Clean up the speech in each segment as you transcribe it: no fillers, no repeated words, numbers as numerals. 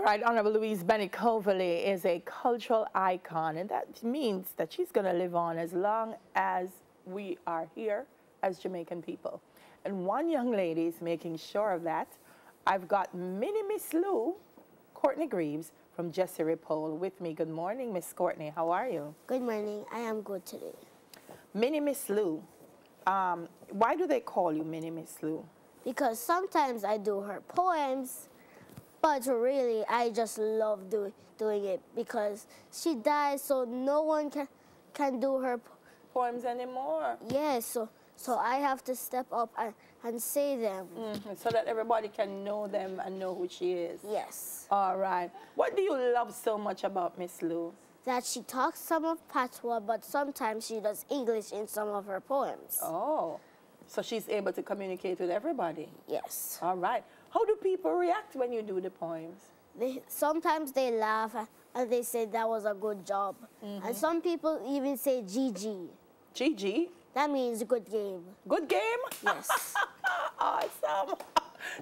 right, Honorable Louise Benny-Coverley is a cultural icon, and that means that she's going to live on as long as we are here as Jamaican people. And one young lady is making sure of that. I've got Mini Miss Lou, Courtney Greaves, from Jesse Repole with me. Good morning, Miss Courtney. How are you? Good morning. I am good today. Mini Miss Lou, why do they call you Mini Miss Lou? Because sometimes I do her poems, but really I just love doing it because she died, so no one can do her Poems anymore? Yes, so I have to step up and say them. So that everybody can know them and know who she is? Yes. All right. What do you love so much about Miss Lou? That she talks some of patois, but sometimes she does English in some of her poems. Oh, so she's able to communicate with everybody? Yes. All right. How do people react when you do the poems? Sometimes they laugh and they say that was a good job. And some people even say GG. GG? That means good game. Good game? Yes. Awesome.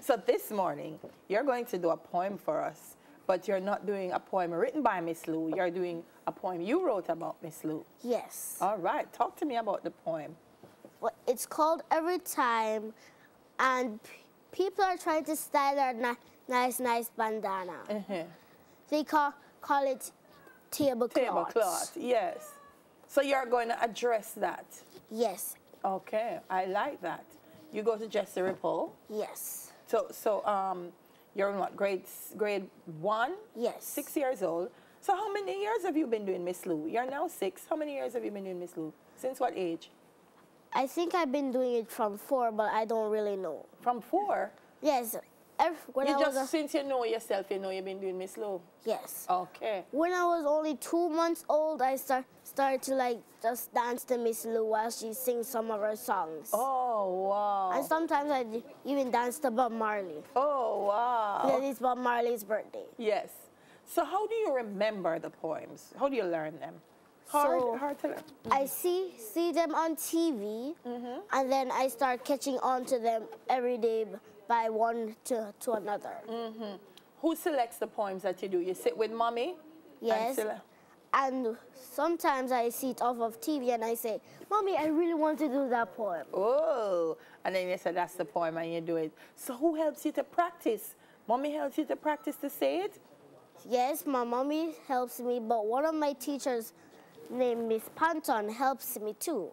So this morning, you're going to do a poem for us, but you're not doing a poem written by Miss Lou. You're doing a poem you wrote about Miss Lou. Yes. All right. Talk to me about the poem. Well, it's called Every Time, and people are trying to style her nice bandana. They call it tablecloth. Tablecloth, yes. So you're going to address that? Yes. Okay, I like that. You go to Jesse Repole? Yes. So you're in what, grade 1? Yes. 6 years old. So how many years have you been doing Miss Lou? You're now 6. How many years have you been doing Miss Lou? Since what age? I think I've been doing it from 4, but I don't really know. From 4? Yes. Since you know yourself, you know you've been doing Miss Lou? Yes. Okay. When I was only 2 months old, I started to just dance to Miss Lou while she sings some of her songs. Oh, wow. And sometimes I even dance to Bob Marley. Oh, wow. Because it's Bob Marley's birthday. Yes. So how do you remember the poems? How do you learn them? Hard to learn. I see them on TV, and then I start catching on to them every day by one to another. Who selects the poems that you do? You sit with mommy? Yes. And sometimes I see it off of TV and I say, Mommy, I really want to do that poem. Oh, and then you say that's the poem and you do it. So who helps you to practice? Mommy helps you to practice to say it? Yes, my mommy helps me, but one of my teachers named Miss Panton helps me too.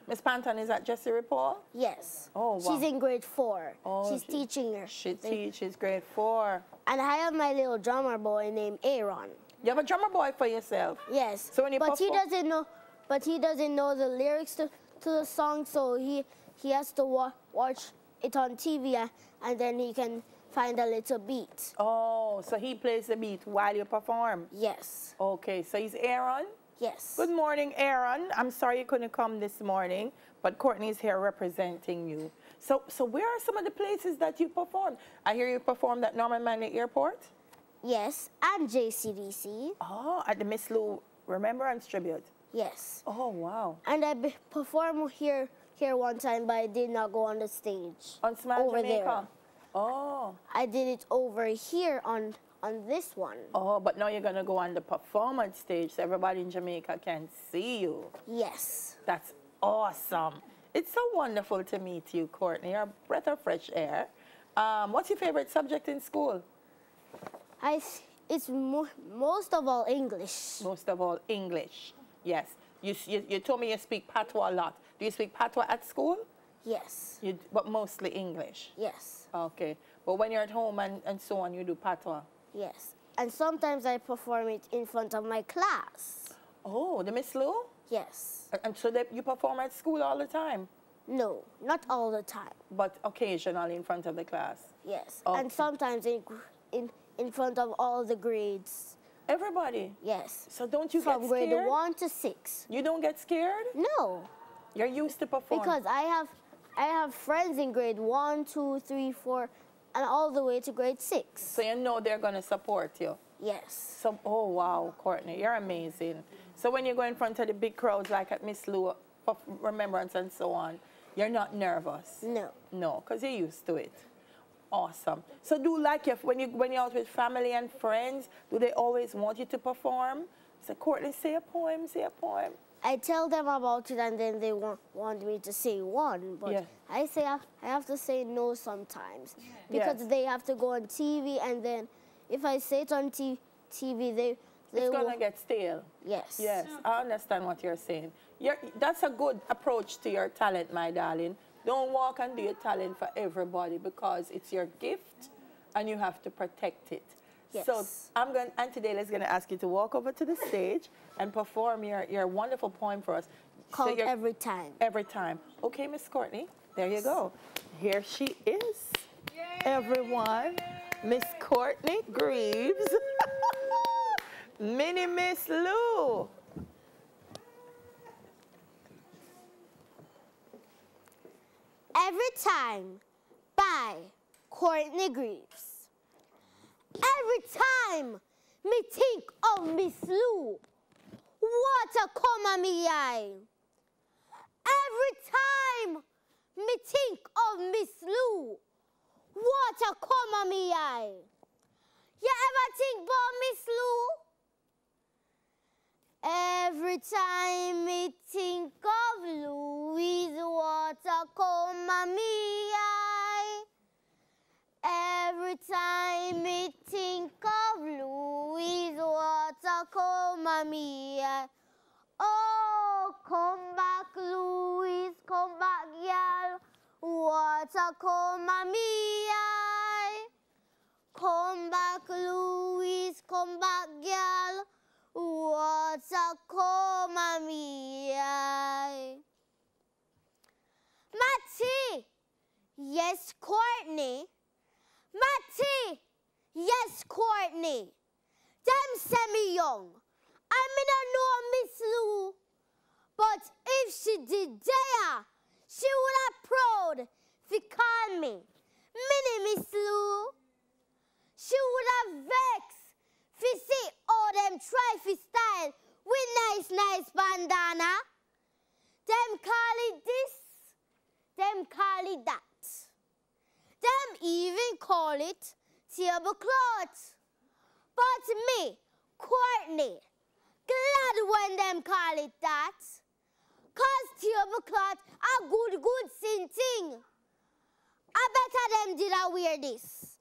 Miss Panton is at Jesse Repole? Yes. Oh, wow. She's in grade 4. Oh, she's teaching her. She teaches grade 4. And I have my little drummer boy named Aaron. You have a drummer boy for yourself? Yes. So when you he doesn't know the lyrics to the song, so he has to watch it on TV and then he can find a little beat. Oh, so he plays the beat while you perform? Yes. Okay, so he's Aaron? Yes. Good morning, Aaron. I'm sorry you couldn't come this morning, but Courtney's here representing you. So where are some of the places that you performed? I hear you performed at Norman Manley Airport? Yes, and JCDC. Oh, at the Miss Lou Remembrance Tribute? Yes. Oh, wow. And I performed here one time, but I did not go on the stage. On Smile over Jamaica? there. Oh. I did it over here on this one. Oh, but now you're going to go on the performance stage so everybody in Jamaica can see you. Yes. That's awesome. It's so wonderful to meet you, Courtney. You're a breath of fresh air. What's your favorite subject in school? It's most of all English. Most of all English. Yes. You told me you speak patois a lot. Do you speak patois at school? Yes. But mostly English? Yes. Okay. But when you're at home and so on, you do patois? Yes. And sometimes I perform it in front of my class. Oh, the Miss Lou? Yes. And so you perform at school all the time? No, not all the time. But occasionally in front of the class? Yes. Okay. And sometimes in front of all the grades. Everybody? Yes. So don't you From get scared? From grade 1 to 6. You don't get scared? No. You're used to performing? Because I have friends in grade 1, 2, 3, 4, and all the way to grade 6. So you know they're going to support you? Yes. So, oh, wow, Courtney, you're amazing. So when you go in front of the big crowds like at Miss Lou, Remembrance and so on, you're not nervous? No. No, because you're used to it. Awesome. So do like when you're out with family and friends, do they always want you to perform? Say, Courtney, say a poem, say a poem. I tell them about it and then they want me to say one, but Yeah. I say I have to say no sometimes because Yes. they have to go on TV, and then if I say it on TV, they It's gonna get stale. Yes. Yes, I understand what you're saying. That's a good approach to your talent, my darling. Don't walk and do your talent for everybody because it's your gift and you have to protect it. Yes. So Auntie Dale is going to ask you to walk over to the stage and perform your wonderful poem for us. Called Every Time. Every Time. Okay, Miss Courtney, there you go. Here she is, everyone. Miss Courtney Greaves. Mini Miss Lou. Every Time by Courtney Greaves. Every time me think of Miss Lou, water come on me eye. Every time me think of Miss Lou, water come on me eye. You ever think about Miss Lou? Every time me think of Louise, water come on me eye. Every time me think of Louise, water come on me eye. Oh, come back, Louise, come back, y'all. Water come on me eye. Come back, Louise, come back, y'all. Water come on me eye. Matty, yes, Courtney. Matty, yes, Courtney. Them say me young. I mean, I know Miss Lou, but if she did dare, she would have proud if call me Mini Miss Lou. She would have vexed if see all them try fi style with nice bandana. Them call it this, them call it that. Them even call it tablecloth. But me, Courtney, glad when them call it that. Cause tablecloth a good thing. I better them did I wear this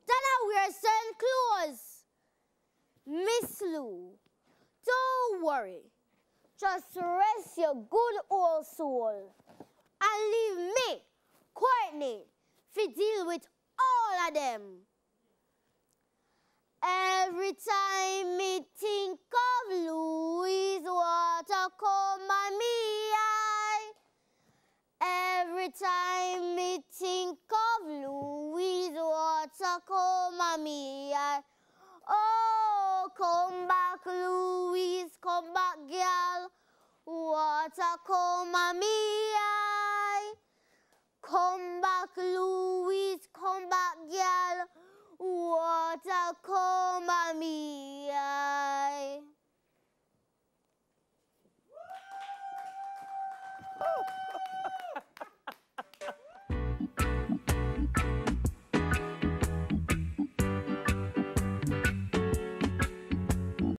than I wear certain clothes. Miss Lou, don't worry. Just rest your good old soul and leave me, Courtney, to deal with all of them. Every time me think of Louise, water come on me eye. Every time me think of Louise, water come on me eye. Oh, come back, Louise, come back, girl. Water come on me eye. Come back, Louise, come back, girl. Water come on me eye.